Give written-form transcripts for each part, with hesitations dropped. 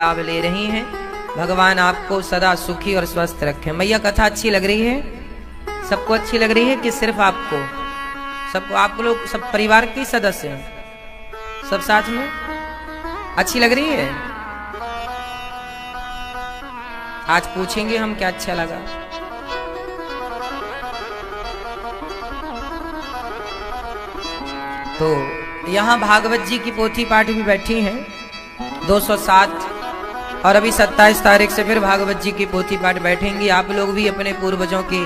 लाभ ले रही हैं। भगवान आपको सदा सुखी और स्वस्थ रखें। मैया कथा अच्छी लग रही है? सबको अच्छी लग रही है कि सिर्फ आपको? सबको? आप लोग सब परिवार के सदस्य हैं, सब साथ में अच्छी लग रही है? आज पूछेंगे हम क्या अच्छा लगा। तो यहाँ भागवत जी की पोथी पाठ भी बैठी हैं 207 और अभी 27 तारीख से फिर भागवत जी की पोथी पाठ बैठेंगी। आप लोग भी अपने पूर्वजों के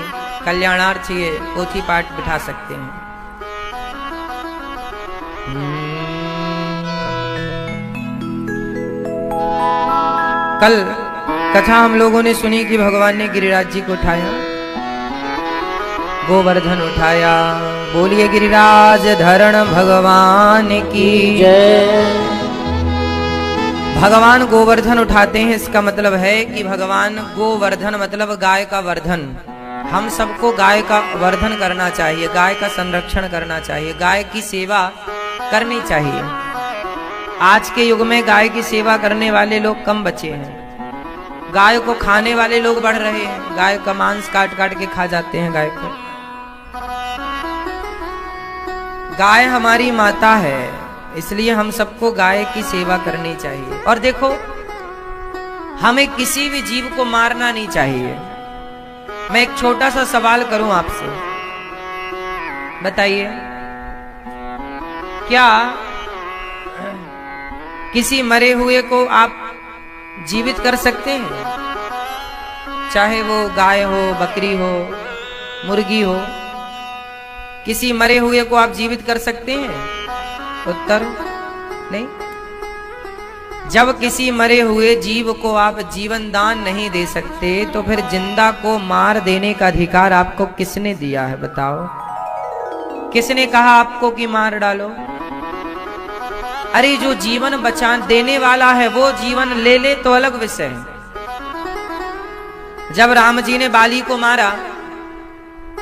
कल्याणार्थ ये पोथी पाठ बिठा सकते हैं। कल कथा हम लोगों ने सुनी कि भगवान ने गिरिराज जी को उठाया, गोवर्धन उठाया। बोलिए गिरिराज धरण भगवान की जय। भगवान गोवर्धन उठाते हैं, इसका मतलब है कि भगवान गोवर्धन मतलब गाय का वर्धन। हम सबको गाय का वर्धन करना चाहिए, गाय का संरक्षण करना चाहिए, गाय की सेवा करनी चाहिए। आज के युग में गाय की सेवा करने वाले लोग कम बचे हैं। गाय को खाने वाले लोग बढ़ रहे हैं, गाय का मांस काट काट के खा जाते हैं गाय को। गाय हमारी माता है, इसलिए हम सबको गाय की सेवा करनी चाहिए। और देखो, हमें किसी भी जीव को मारना नहीं चाहिए। मैं एक छोटा सा सवाल करूं आपसे, बताइए, क्या किसी मरे हुए को आप जीवित कर सकते हैं? चाहे वो गाय हो, बकरी हो, मुर्गी हो, किसी मरे हुए को आप जीवित कर सकते हैं? उत्तर नहीं। जब किसी मरे हुए जीव को आप जीवन दान नहीं दे सकते, तो फिर जिंदा को मार देने का अधिकार आपको किसने दिया है? बताओ, किसने कहा आपको कि मार डालो? अरे जो जीवन बचा देने वाला है वो जीवन ले ले तो अलग विषय है। जब राम जी ने बाली को मारा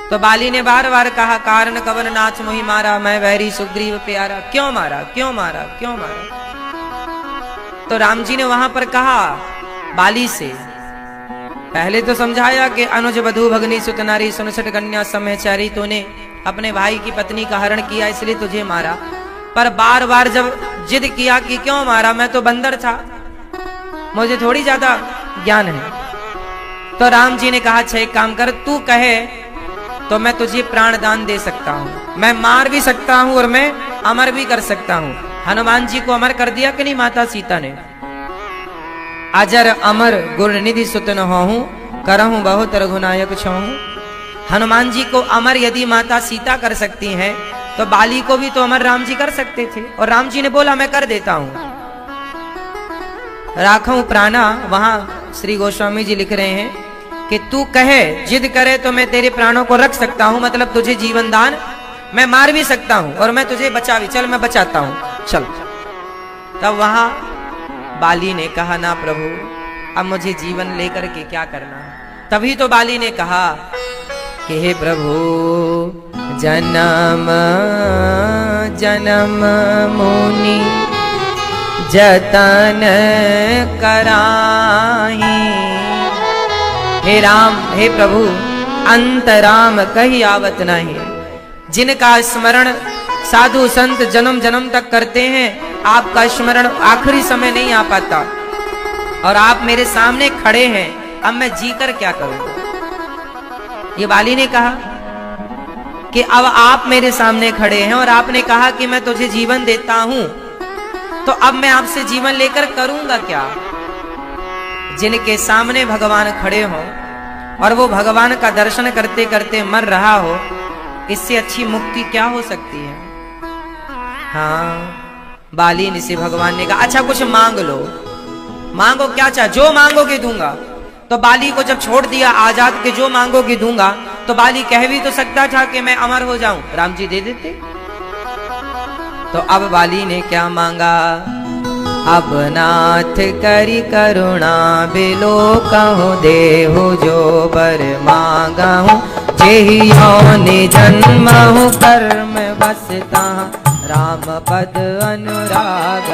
तो बाली ने बार बार कहा, कारण कवन नाथ मोहि मारा, मैं वैरी सुग्रीव प्यारा। क्यों मारा, क्यों मारा, क्यों मारा? तो राम जी ने वहां पर कहा बाली से, पहले तो समझाया कि अनुज वधू भगनी सुत नारी 69 कन्या समचारी, तूने अपने भाई की पत्नी का हरण किया इसलिए तुझे मारा। पर बार बार जब जिद किया कि क्यों मारा, मैं तो बंदर था, मुझे थोड़ी ज्यादा ज्ञान है। तो राम जी ने कहा, अच्छा एक काम कर, तू कहे तो मैं तुझे प्राण दान दे सकता हूँ, मैं मार भी सकता हूँ और मैं अमर भी कर सकता हूँ। हनुमान जी को अमर कर दिया कि नहीं माता सीता ने? अजर अमर गुर निधि सुत न होहूं, करहूं बहुत रघुनायक छहूं। हनुमान जी को अमर यदि माता सीता कर सकती हैं, तो बाली को भी तो अमर राम जी कर सकते थे। और राम जी ने बोला मैं कर देता हूं, राखूं प्राणा। वहां श्री गोस्वामी जी लिख रहे हैं कि तू कहे, जिद करे तो मैं तेरे प्राणों को रख सकता हूं, मतलब तुझे जीवन दान, मैं मार भी सकता हूं और मैं तुझे बचा भी, चल मैं बचाता हूं, चल। तब वहां बाली ने कहा, ना प्रभु, अब मुझे जीवन लेकर के क्या करना। तभी तो बाली ने कहा कि हे प्रभु, जन्म जन्म मुनि जतन कराही। हे राम, हे प्रभु, अंतराम कही आवत नहीं। जिनका स्मरण साधु संत जन्म जन्म तक करते हैं, आपका स्मरण आखिरी समय नहीं आ पाता। और आप मेरे सामने खड़े हैं, अब मैं जीकर क्या करूंगा? ये बाली ने कहा कि अब आप मेरे सामने खड़े हैं और आपने कहा कि मैं तुझे जीवन देता हूं, तो अब मैं आपसे जीवन लेकर करूंगा क्या? जिनके सामने भगवान खड़े हों और वो भगवान का दर्शन करते करते मर रहा हो, इससे अच्छी मुक्ति क्या हो सकती है? हाँ, बाली से भगवान ने कहा, अच्छा कुछ मांग लो। मांगो, क्या चाहे, जो मांगोगे दूंगा। तो बाली को जब छोड़ दिया आजाद के, जो मांगोगे दूंगा, तो बाली कह भी तो सकता था कि मैं अमर हो जाऊं, राम जी दे देते। तो अब बाली ने क्या मांगा? अब नाथ करी करुणा बिलो कहूँ, देहु जो बर मांगा हूँ, जेहि योनि जन्म हूँ, कर्म बसता राम पद अनुराग।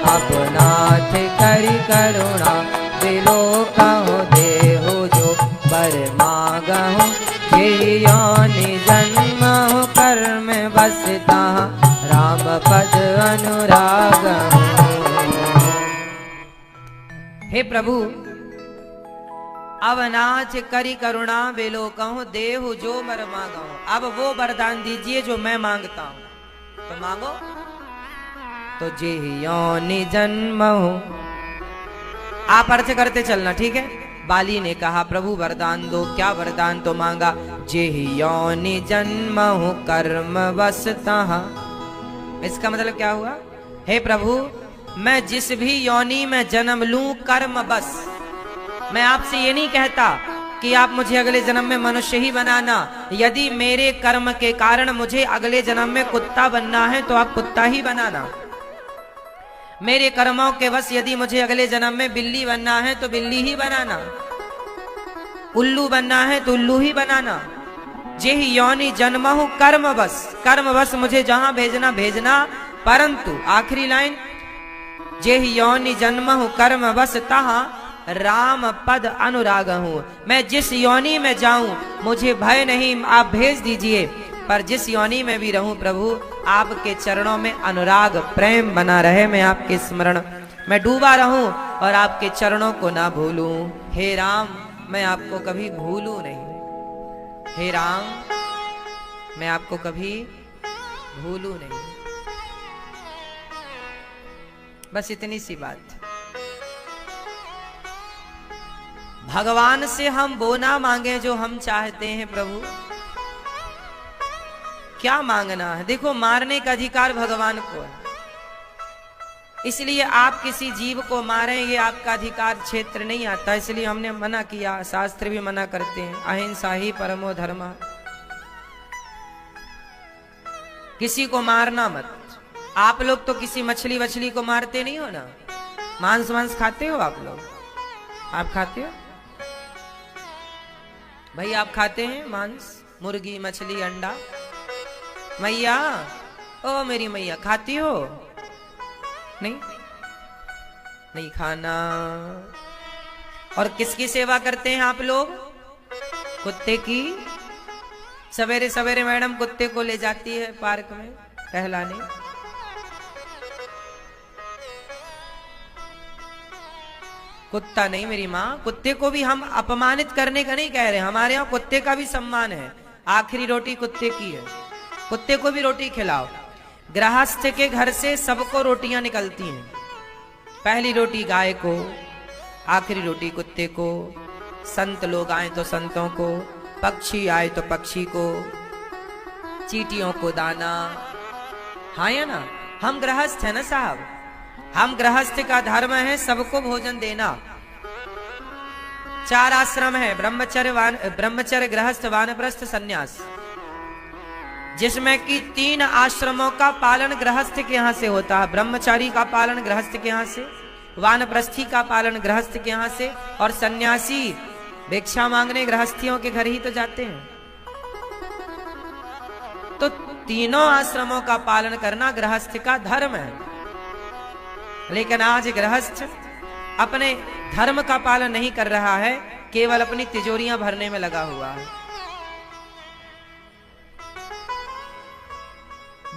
अब नाथ करी करुणा विलोकहु देहु जो बर मांगहु ये योनि जन्महु कर्म बसता राम पद अनुरागहु। हे प्रभु अब नाथ करी करुणा विलोकहु देहु जो बर मांगहु। अब वो वरदान दीजिए जो मैं मांगता हूं, तो मांगो। तो जे योनि जन्महु, आप अर्थ करते चलना, ठीक है। बाली ने कहा प्रभु वरदान दो, क्या वरदान? तो मांगा जे योनि जन्महु कर्म बसता। इसका मतलब क्या हुआ? हे प्रभु मैं जिस भी योनि में जन्म लूं कर्म बस। मैं आपसे ये नहीं कहता कि आप मुझे अगले जन्म में मनुष्य ही बनाना। यदि मेरे कर्म के कारण मुझे अगले जन्म में कुत्ता बनना है तो आप कुत्ता ही बनाना। मेरे कर्मों के बस यदि मुझे अगले जन्म में बिल्ली बनना है तो बिल्ली ही बनाना, उल्लू बनना है तो उल्लू ही बनाना। जे योनि जन्महु कर्म बस, कर्म बस मुझे जहां भेजना भेजना। परंतु आखिरी लाइन, जे योनि जन्महु कर्म बस तहां राम पद अनुरागहु। मैं जिस योनि में जाऊं मुझे भय नहीं, आप भेज दीजिए। पर जिस योनि में भी रहूं प्रभु आपके चरणों में अनुराग प्रेम बना रहे। मैं आपके स्मरण में डूबा रहूं और आपके चरणों को ना भूलूं। हे राम मैं आपको कभी भूलूं नहीं। हे राम मैं आपको कभी भूलूं नहीं। बस इतनी सी बात। भगवान से हम वो ना मांगे जो हम चाहते हैं। प्रभु क्या मांगना है? देखो मारने का अधिकार भगवान को है, इसलिए आप किसी जीव को मारें ये आपका अधिकार क्षेत्र नहीं आता। इसलिए हमने मना किया, शास्त्र भी मना करते हैं, अहिंसा ही परमो धर्म। किसी को मारना मत। आप लोग तो किसी मछली वछली को मारते नहीं हो ना। मांस वांस खाते हो आप लोग? आप खाते हो भाई? आप खाते हैं मांस, मुर्गी, मछली, अंडा? मैया, ओ मेरी मैया, खाती हो? नहीं, नहीं खाना। और किसकी सेवा करते हैं आप लोग? कुत्ते की। सवेरे सवेरे मैडम कुत्ते को ले जाती है पार्क में टहलाने। कुत्ता नहीं मेरी माँ, कुत्ते को भी हम अपमानित करने का नहीं कह रहे। हमारे यहाँ कुत्ते का भी सम्मान है। आखिरी रोटी कुत्ते की है, कुत्ते को भी रोटी खिलाओ। गृहस्थ के घर से सबको रोटियां निकलती हैं। पहली रोटी गाय को, आखिरी रोटी कुत्ते को। संत लोग आए तो संतों को, पक्षी आए तो पक्षी को, चींटियों को दाना। हाँ या ना? हम गृहस्थ है ना साहब। हम गृहस्थ का धर्म है सबको भोजन देना। 4 आश्रम है, ब्रह्मचर्य, गृहस्थ, वानप्रस्थ, सन्यास, जिसमें कि 3 आश्रमों का पालन गृहस्थ के यहाँ से होता है। ब्रह्मचारी का पालन गृहस्थ के यहाँ से, वानप्रस्थी का पालन गृहस्थ के यहाँ से, और सन्यासी भिक्षा मांगने गृहस्थियों के घर ही तो जाते हैं। तो तीनों आश्रमों का पालन करना गृहस्थ का धर्म है। लेकिन आज गृहस्थ अपने धर्म का पालन नहीं कर रहा है, केवल अपनी तिजोरियां भरने में लगा हुआ है।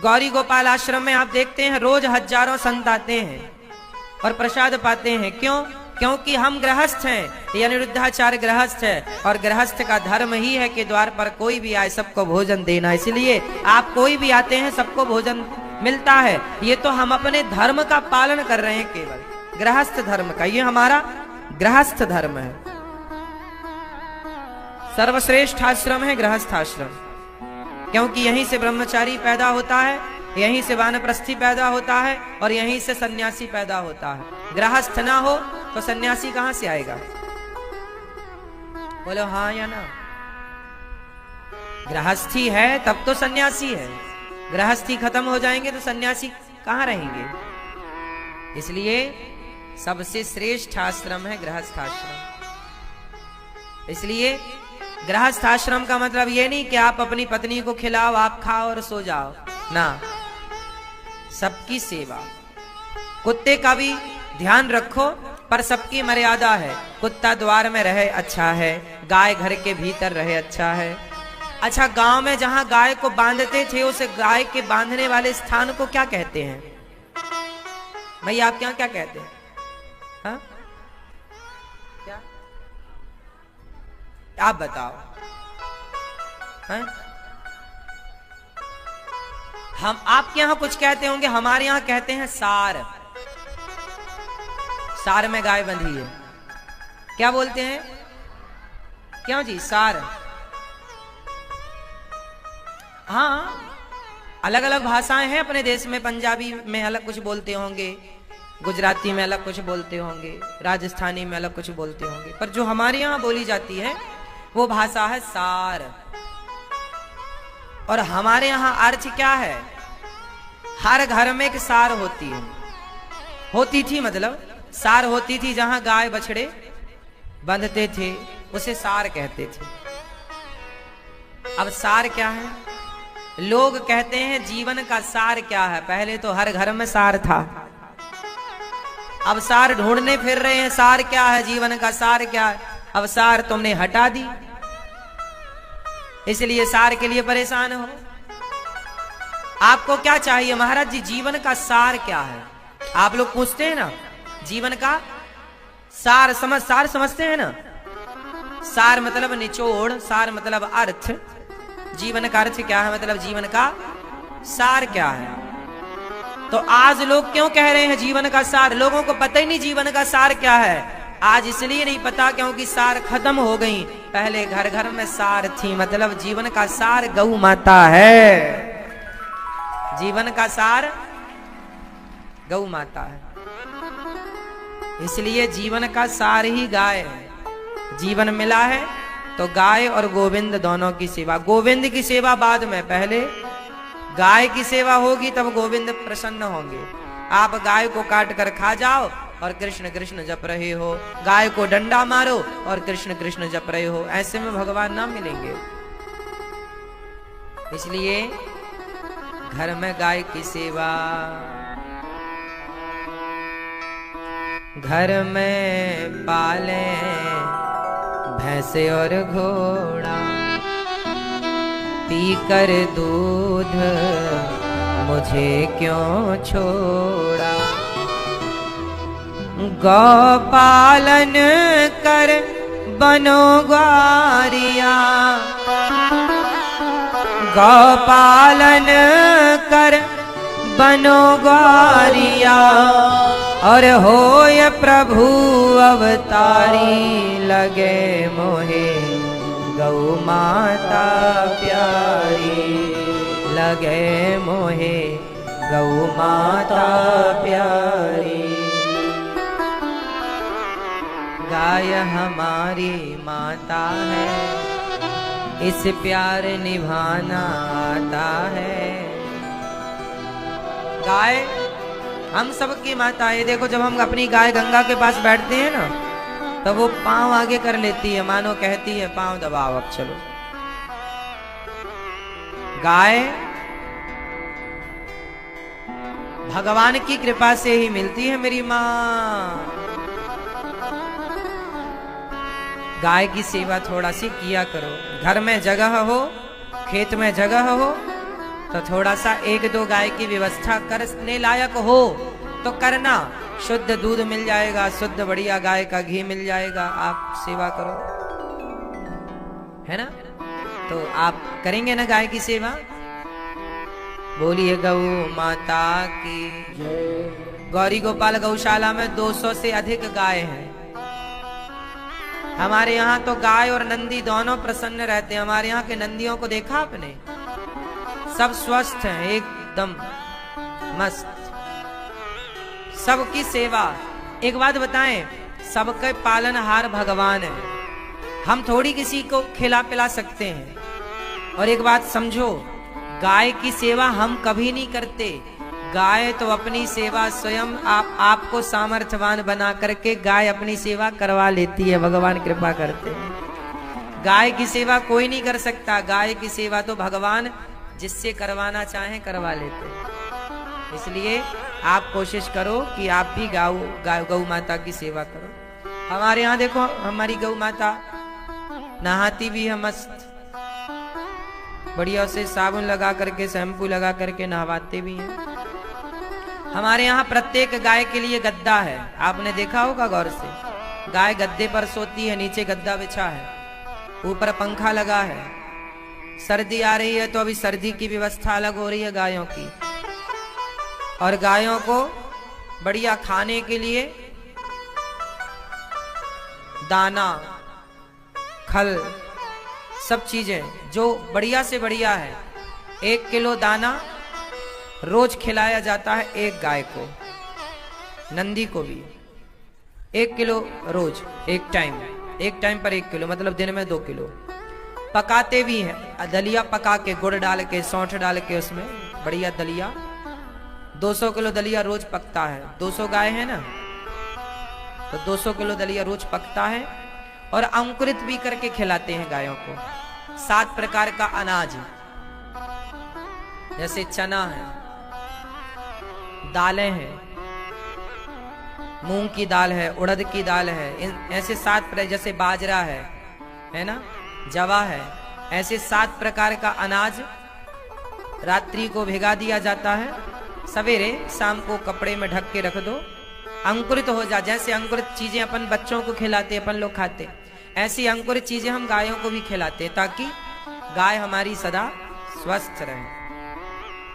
गौरी गोपाल आश्रम में आप देखते हैं रोज हजारों संत आते हैं और प्रसाद पाते हैं। क्यों? क्योंकि हम गृहस्थ हैं, ये अनिरुद्धाचार्य गृहस्थ है, और गृहस्थ का धर्म ही है कि द्वार पर कोई भी आए सबको भोजन देना। इसलिए आप कोई भी आते हैं सबको भोजन मिलता है। ये तो हम अपने धर्म का पालन कर रहे हैं, केवल गृहस्थ धर्म का। ये हमारा गृहस्थ धर्म है। सर्वश्रेष्ठ आश्रम है गृहस्थ आश्रम, क्योंकि यहीं से ब्रह्मचारी पैदा होता है, यहीं से वानप्रस्थी पैदा होता है, और यहीं से सन्यासी पैदा होता है। गृहस्थ ना हो तो सन्यासी कहां से आएगा? बोलो हाँ या ना? गृहस्थी है तब तो सन्यासी है। गृहस्थी खत्म हो जाएंगे तो सन्यासी कहां रहेंगे? इसलिए सबसे श्रेष्ठ आश्रम है गृहस्थ आश्रम। इसलिए गृहस्थ आश्रम का मतलब ये नहीं कि आप अपनी पत्नी को खिलाओ, आप खाओ और सो जाओ ना। सबकी सेवा। कुत्ते का भी ध्यान रखो, पर सबकी मर्यादा है। कुत्ता द्वार में रहे अच्छा है, गाय घर के भीतर रहे अच्छा है। अच्छा, गांव में जहां गाय को बांधते थे उस गाय के बांधने वाले स्थान को क्या कहते हैं भैया? आप क्या कहते हैं? हाँ? क्या आप बताओ। हाँ? हम आपके यहां कुछ कहते होंगे, हमारे यहां कहते हैं सार। सार में गाय बंधी है, क्या बोलते हैं? क्यों जी? सार। हाँ, अलग अलग भाषाएं हैं अपने देश में। पंजाबी में अलग कुछ बोलते होंगे, गुजराती में अलग कुछ बोलते होंगे, राजस्थानी में अलग कुछ बोलते होंगे, पर जो हमारे यहाँ बोली जाती है वो भाषा है सार। और हमारे यहाँ अर्थ क्या है? हर घर में एक सार होती है, होती थी, मतलब सार होती थी। जहां गाय बछड़े बंधते थे उसे सार कहते थे। अब सार क्या है? लोग कहते हैं जीवन का सार क्या है? पहले तो हर घर में सार था, अब सार ढूंढने फिर रहे हैं, सार क्या है, जीवन का सार क्या है? अब सार तुमने हटा दी, इसलिए सार के लिए परेशान हो। आपको क्या चाहिए महाराज जी? जीवन का सार क्या है? आप लोग पूछते हैं ना, जीवन का सार समझते हैं ना? सार मतलब निचोड़, सार मतलब अर्थ। जीवन का अर्थ क्या है, मतलब जीवन का सार क्या है? तो आज लोग क्यों कह रहे हैं जीवन का सार? लोगों को पता ही नहीं जीवन का सार क्या है। आज इसलिए नहीं पता क्योंकि सार खत्म हो गई। पहले घर घर में सार थी, मतलब जीवन का सार गौ माता है। जीवन का सार गौ माता है, इसलिए जीवन का सार ही गाय है। जीवन मिला है तो गाय और गोविंद दोनों की सेवा। गोविंद की सेवा बाद में, पहले गाय की सेवा होगी तब गोविंद प्रसन्न होंगे। आप गाय को काट कर खा जाओ और कृष्ण कृष्ण जप रहे हो, गाय को डंडा मारो और कृष्ण कृष्ण जप रहे हो, ऐसे में भगवान ना मिलेंगे। इसलिए घर में गाय की सेवा, घर में पाले भैंसे और घोड़ा, पीकर दूध मुझे क्यों छोड़ा। गौ पालन कर बनो ग्वारिया, गौ पालन कर बनो ग्वारिया, और होय प्रभु अवतारी, लगे मोहे गौ माता प्यारी, लगे मोहे गौ माता प्यारी। गाय हमारी माता है, इस प्यार निभाना आता है। गाय हम सबकी माता है। देखो, जब हम अपनी गाय गंगा के पास बैठते हैं ना, तब वो पांव आगे कर लेती है, मानो कहती है पांव दबाओ, अब चलो। गाय भगवान की कृपा से ही मिलती है मेरी माँ। गाय की सेवा थोड़ा सी किया करो। घर में जगह हो, खेत में जगह हो, तो थोड़ा सा एक दो गाय की व्यवस्था करने लायक हो तो करना। शुद्ध दूध मिल जाएगा, शुद्ध बढ़िया गाय का घी मिल जाएगा, आप सेवा करो, है ना? तो आप करेंगे ना गाय की सेवा? बोलिए गौ माता की जय। गौरी गोपाल गौशाला में 200 से अधिक गाय हैं। हमारे यहाँ तो गाय और नंदी दोनों प्रसन्न रहते हैं। हमारे यहाँ के नंदियों को देखा आपने? सब स्वस्थ हैं, एकदम मस्त, सबकी सेवा। एक बात बताएं, सबके पालनहार भगवान है। हम थोड़ी किसी को खिला पिला सकते हैं। और एक बात समझो, गाय की सेवा हम कभी नहीं करते। गाय तो अपनी सेवा स्वयं आपको सामर्थ्यवान बना करके गाय अपनी सेवा करवा लेती है। भगवान कृपा करते हैं। गाय की सेवा कोई नहीं कर सकता। गाय की सेवा तो भगवान जिससे करवाना चाहे करवा लेते हैं। इसलिए आप कोशिश करो कि आप भी गौ माता की सेवा करो। हमारे यहाँ देखो, हमारी गौ माता नहाती भी है मस्त, बढ़िया से साबुन लगा करके, शैम्पू लगा करके नहवाते भी हैं। हमारे यहाँ प्रत्येक गाय के लिए गद्दा है, आपने देखा होगा गौर से। गाय गद्दे पर सोती है, नीचे गद्दा बिछा है, ऊपर पंखा लगा है। सर्दी आ रही है तो अभी सर्दी की व्यवस्था अलग हो रही है गायों की। और गायों को बढ़िया खाने के लिए दाना, खल, सब चीजें जो बढ़िया से बढ़िया है। 1 किलो दाना रोज खिलाया जाता है एक गाय को, नंदी को भी 1 किलो रोज, एक टाइम पर 1 किलो, मतलब दिन में 2 किलो। पकाते भी हैं, दलिया पका के, गुड़ डाल के, सौंठ डाल के, उसमें बढ़िया दलिया, 200 किलो दलिया रोज पकता है। 200 गाय है ना, तो 200 किलो दलिया रोज पकता है। और अंकुरित भी करके खिलाते हैं गायों को। 7 प्रकार का अनाज, जैसे चना है, दालें हैं, मूंग की दाल है, उड़द की दाल है, ऐसे 7 प्रकार, जैसे बाजरा है ना, जवा है, ऐसे 7 प्रकार का अनाज रात्रि को भिगा दिया जाता है। सवेरे शाम को कपड़े में ढक के रख दो, अंकुरित हो जा। जैसे अंकुरित चीजें अपन बच्चों को खिलाते, अपन लोग खाते, ऐसी अंकुरित चीजें हम गायों को भी खिलाते हैं, ताकि गाय हमारी सदा स्वस्थ रहे।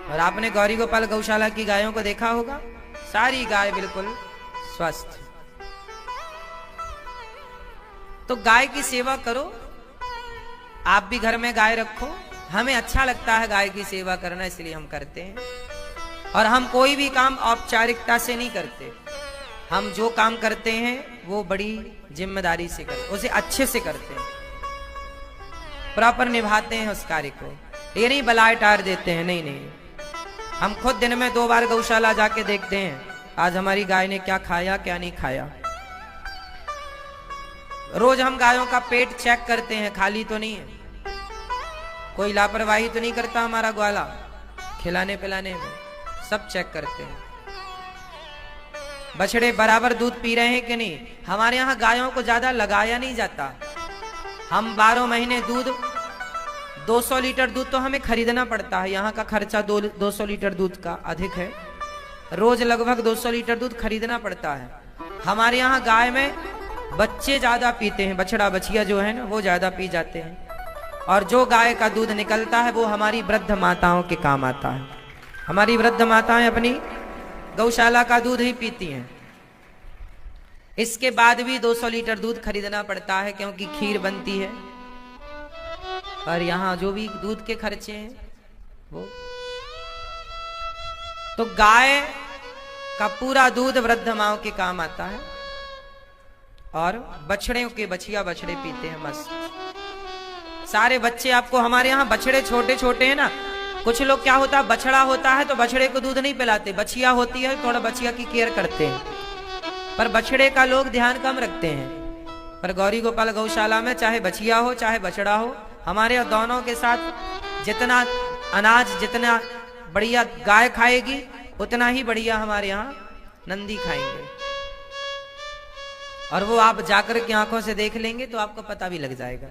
और आपने गौरी गोपाल गौशाला की गायों को देखा होगा, सारी गाय बिल्कुल स्वस्थ। तो गाय की सेवा करो, आप भी घर में गाय रखो। हमें अच्छा लगता है गाय की सेवा करना, इसलिए हम करते हैं। और हम कोई भी काम औपचारिकता से नहीं करते, हम जो काम करते हैं वो बड़ी जिम्मेदारी से करते, उसे अच्छे से करते हैं, प्रॉपर निभाते हैं उस कार्य को। ये नहीं बलाय टार देते हैं, नहीं। हम खुद दिन में 2 बार गौशाला जाके देखते हैं, आज हमारी गाय ने क्या खाया क्या नहीं खाया। रोज हम गायों का पेट चेक करते हैं, खाली तो नहीं है, कोई लापरवाही तो नहीं करता हमारा ग्वाला खिलाने पिलाने में, सब चेक करते हैं। बछड़े बराबर दूध पी रहे हैं कि नहीं। हमारे यहाँ गायों को ज्यादा लगाया नहीं जाता, हम 12 महीने दूध, 200 लीटर दूध तो हमें खरीदना पड़ता है। यहाँ का खर्चा 200 लीटर दूध का अधिक है, रोज लगभग 200 लीटर दूध खरीदना पड़ता है। हमारे यहाँ गाय में बच्चे ज्यादा पीते हैं, बछड़ा बछिया जो है ना वो ज्यादा पी जाते हैं। और जो गाय का दूध निकलता है वो हमारी वृद्ध माताओं के काम आता है। हमारी वृद्ध माताएं अपनी गौशाला का दूध ही पीती हैं। इसके बाद भी 200 लीटर दूध खरीदना पड़ता है, क्योंकि खीर बनती है। और यहाँ जो भी दूध के खर्चे हैं वो, तो गाय का पूरा दूध वृद्ध माओं के काम आता है। और बछड़े के बछिया बछड़े पीते हैं मस्त, सारे बच्चे। आपको हमारे यहाँ बछड़े छोटे छोटे हैं ना, कुछ लोग क्या होता है, बछड़ा होता है तो बछड़े को दूध नहीं पिलाते, बछिया होती है थोड़ा बछिया की केयर करते हैं, पर बछड़े का लोग ध्यान कम रखते हैं। पर गौरी गोपाल गौशाला में चाहे बछिया हो चाहे बछड़ा हो, हमारे दोनों के साथ जितना अनाज, जितना बढ़िया गाय खाएगी उतना ही बढ़िया हमारे यहाँ नंदी खाएंगे। और वो आप जाकर के आंखों से देख लेंगे तो आपको पता भी लग जाएगा।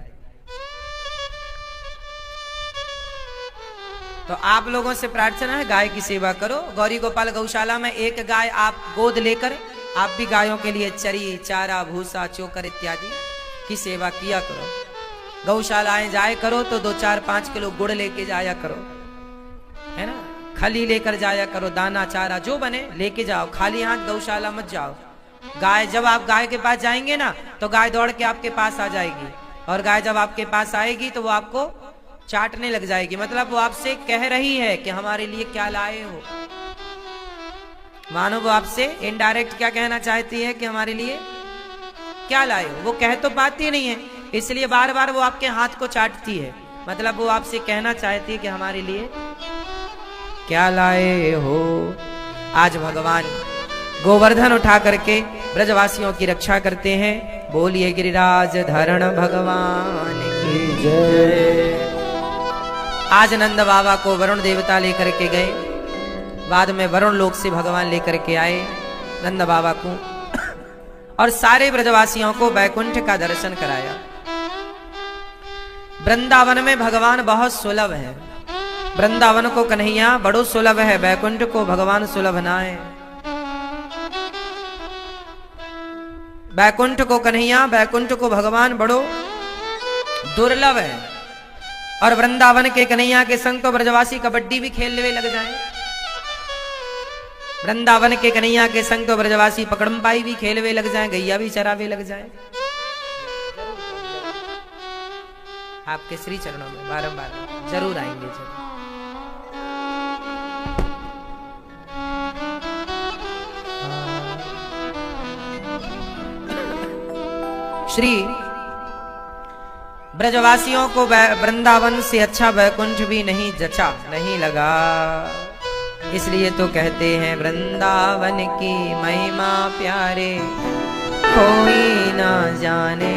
तो आप लोगों से प्रार्थना है, गाय की सेवा करो। गौरी गोपाल गौशाला में एक गाय आप गोद लेकर आप भी गायों के लिए चरी, चारा, भूसा, चोकर इत्यादि की सेवा किया करो। गौशालाएं जाए करो तो 2, 4, 5 किलो गुड़ लेके जाया करो, है ना, खली लेकर जाया करो, दाना चारा जो बने लेके जाओ, खाली हाथ गौशाला मत जाओ। गाय, जब आप गाय के पास जाएंगे ना तो गाय दौड़ के आपके पास आ जाएगी, और गाय जब आपके पास आएगी तो वो आपको चाटने लग जाएगी। मतलब वो आपसे कह रही है कि हमारे लिए क्या लाए हो। मानो वो आपसे इनडायरेक्ट क्या कहना चाहती है कि हमारे लिए क्या लाए हो। वो कह तो पाती नहीं है, इसलिए बार बार वो आपके हाथ को चाटती है। मतलब वो आपसे कहना चाहती है कि हमारे लिए क्या लाए हो। आज भगवान गोवर्धन उठा करके ब्रजवासियों की रक्षा करते हैं। बोलिए गिरिराज धरण भगवान की जय। आज नंद बाबा को वरुण देवता लेकर के गए। बाद में वरुण लोक से भगवान लेकर के आए नंद बाबा को और सारे ब्रजवासियों को वैकुंठ का दर्शन कराया। वृंदावन में भगवान बहुत सुलभ है। वृंदावन को कन्हैया बड़ो सुलभ है, वैकुंठ को भगवान सुलभ ना है। वैकुंठ को कन्हैया, वैकुंठ को भगवान बड़ो दुर्लभ है। और वृंदावन के कन्हैया के संग तो ब्रजवासी कबड्डी भी खेलने लग जाए। वृंदावन के कन्हैया के संग तो ब्रजवासी पकड़म पाई भी खेलवे लग जाए, गैया भी चरावे लग जाए। आपके श्री चरणों में बारंबार जरूर आएंगे जरूर। श्री ब्रजवासियों को वृंदावन से अच्छा वैकुंठ भी नहीं जचा, नहीं लगा। इसलिए तो कहते हैं वृंदावन की महिमा प्यारे कोई ना जाने,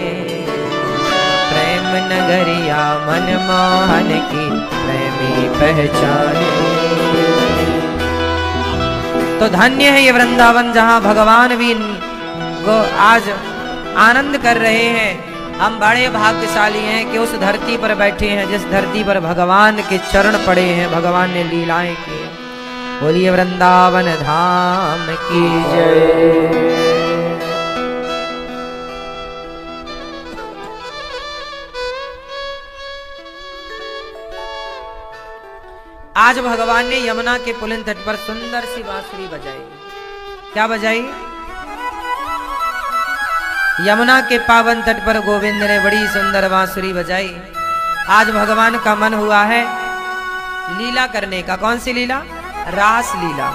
प्रेम नगरिया मनमोहन की प्रेमी पहचाने। तो धन्य है ये वृंदावन जहां भगवान भी को आज आनंद कर रहे हैं। हम बड़े भाग्यशाली हैं कि उस धरती पर बैठे हैं जिस धरती पर भगवान के चरण पड़े हैं, भगवान ने लीलाएं की। बोलिए वृंदावन धाम की जय। आज भगवान ने यमुना के पुलिन तट पर सुंदर सी बांसुरी बजाई। क्या बजाई? यमुना के पावन तट पर गोविंद ने बड़ी सुंदर बांसुरी बजाई। आज भगवान का मन हुआ है लीला करने का। कौन सी लीला? रास लीला।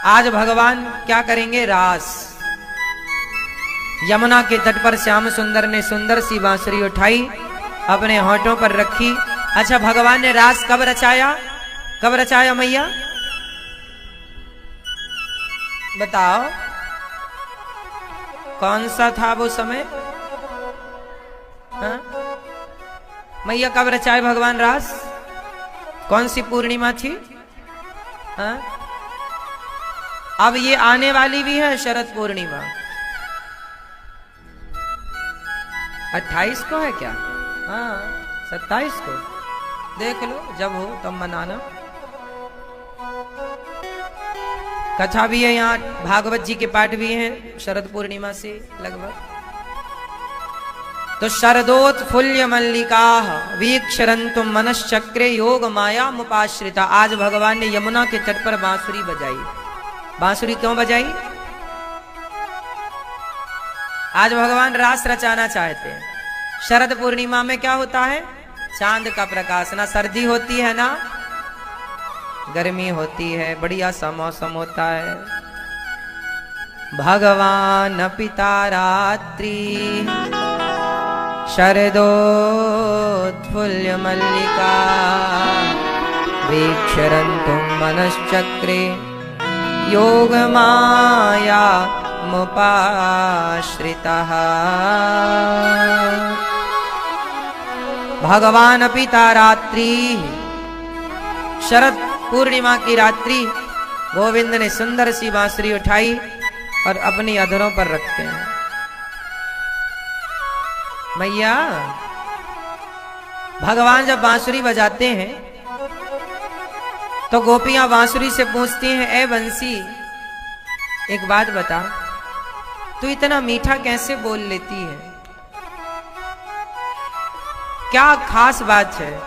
आज भगवान क्या करेंगे? रास। यमुना के तट पर श्याम सुंदर ने सुंदर सी बांसुरी उठाई, अपने होठों पर रखी। अच्छा, भगवान ने रास कब रचाया? कब रचाया मैया? बताओ कौन सा था वो समय? हाँ? मैया कब रचाए भगवान रास? कौन सी पूर्णिमा थी? हाँ? अब ये आने वाली भी है शरद पूर्णिमा। 28 को है क्या? हाँ 27 को। देख लो, जब हो तब मनाना। कथा भी है यहाँ, भागवत जी के पाठ भी हैं शरद पूर्णिमा से लगभग। तो शरदोत्फुल्य मल्लिका वीक्षरन्तु मनश्चक्रे योग माया मुपाश्रिता। आज भगवान ने यमुना के तट पर बांसुरी बजाई। बांसुरी क्यों बजाई? आज भगवान रास रचाना चाहते हैं। शरद पूर्णिमा में क्या होता है? चांद का प्रकाश। ना सर्दी होती है ना गर्मी होती है, बढ़िया सा मौसम होता है। भगवान पिता रात्रि शरदोत्फुल्य मल्लिका वीक्षरन्तु मनश्चक्रे योग माया मुपाश्रितः। भगवान पिता रात्रि, शरद पूर्णिमा की रात्रि गोविंद ने सुंदर सी बांसुरी उठाई और अपनी अधरों पर रखते हैं। मैया भगवान जब बांसुरी बजाते हैं तो गोपियां बांसुरी से पूछती हैं, ए बंसी एक बात बता, तू इतना मीठा कैसे बोल लेती है? क्या खास बात है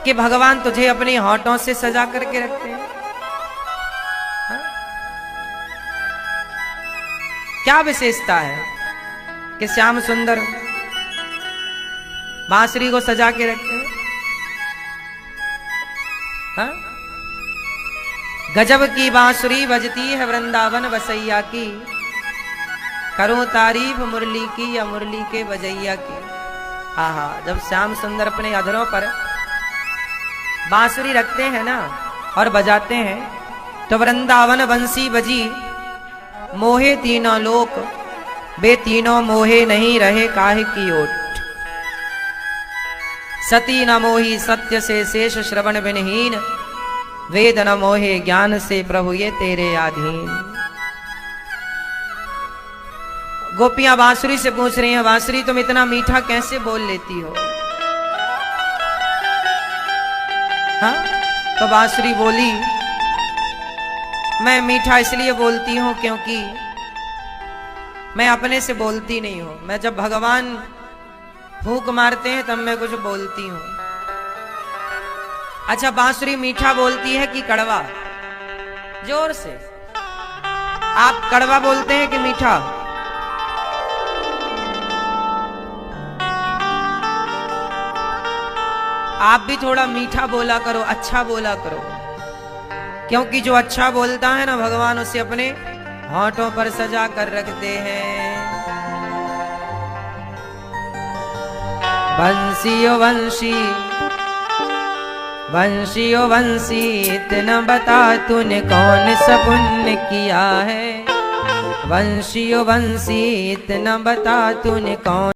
कि भगवान तुझे अपने होठों से सजा करके रखते हैं? हा? क्या विशेषता है कि श्याम सुंदर बांसुरी को सजा के रखते हैं? हा? गजब की बांसुरी बजती है वृंदावन बसैया की, करूं तारीफ मुरली की या मुरली के बजैया की। आहा, जब श्याम सुंदर अपने अधरों पर बांसुरी रखते हैं ना और बजाते हैं तो वृंदावन बंसी बजी, मोहे तीनों लोक, बे तीनों मोहे नहीं रहे काहे की ओट। सती न मोही सत्य से शेष श्रवण विनहीन, वेद न मोहे ज्ञान से प्रभु ये तेरे अधीन। गोपियां बांसुरी से पूछ रही हैं, बांसुरी तुम इतना मीठा कैसे बोल लेती हो? हाँ, तो बांसुरी बोली, मैं मीठा इसलिए बोलती हूं क्योंकि मैं अपने से बोलती नहीं हूं। मैं जब भगवान फूंक मारते हैं तब मैं कुछ बोलती हूं। अच्छा, बांसुरी मीठा बोलती है कि कड़वा? जोर से आप कड़वा बोलते हैं कि मीठा? आप भी थोड़ा मीठा बोला करो, अच्छा बोला करो, क्योंकि जो अच्छा बोलता है ना, भगवान उसे अपने होठों पर सजा कर रखते हैं। बंसी ओ बंसी, बंसी ओ बंसी, इतना बता तूने कौन सा पुण्य किया है। बंसी ओ बंसी, इतना बता तूने कौन